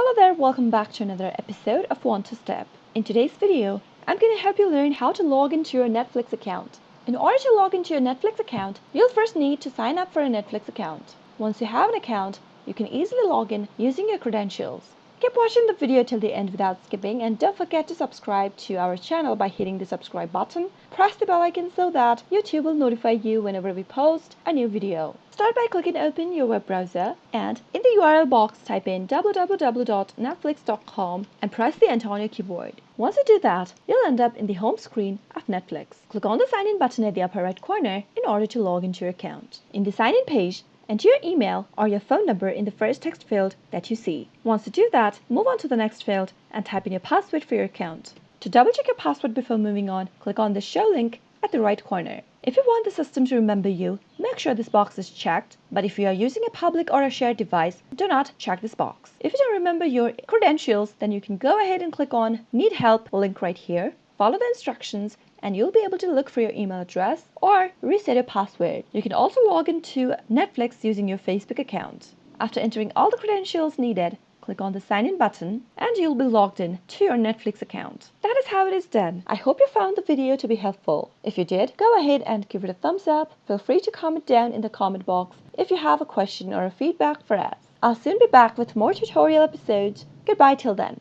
Hello there, welcome back to another episode of Want to Step. In today's video, I'm going to help you learn how to log into your Netflix account. In order to log into your Netflix account, you'll first need to sign up for a Netflix account. Once you have an account, you can easily log in using your credentials. Keep watching the video till the end without skipping, and don't forget to subscribe to our channel by hitting the subscribe button. Press the bell icon so that YouTube will notify you whenever we post a new video. Start by clicking open your web browser, and in the URL box type in www.netflix.com and press the enter on your keyboard. Once you do that, you'll end up in the home screen of Netflix. Click on the sign in button at the upper right corner in order to log into your account. In the sign in page, enter your email or your phone number in the first text field that you see. Once you do that, move on to the next field and type in your password for your account. To double check your password before moving on, click on the show link at the right corner. If you want the system to remember you, make sure this box is checked, but if you are using a public or a shared device, do not check this box. If you don't remember your credentials, then you can go ahead and click on Need Help link right here. Follow the instructions and you'll be able to look for your email address or reset your password. You can also log into Netflix using your Facebook account. After entering all the credentials needed, click on the sign in button and you'll be logged in to your Netflix account. That is how it is done. I hope you found the video to be helpful. If you did, go ahead and give it a thumbs up. Feel free to comment down in the comment box if you have a question or a feedback for us. I'll soon be back with more tutorial episodes. Goodbye till then.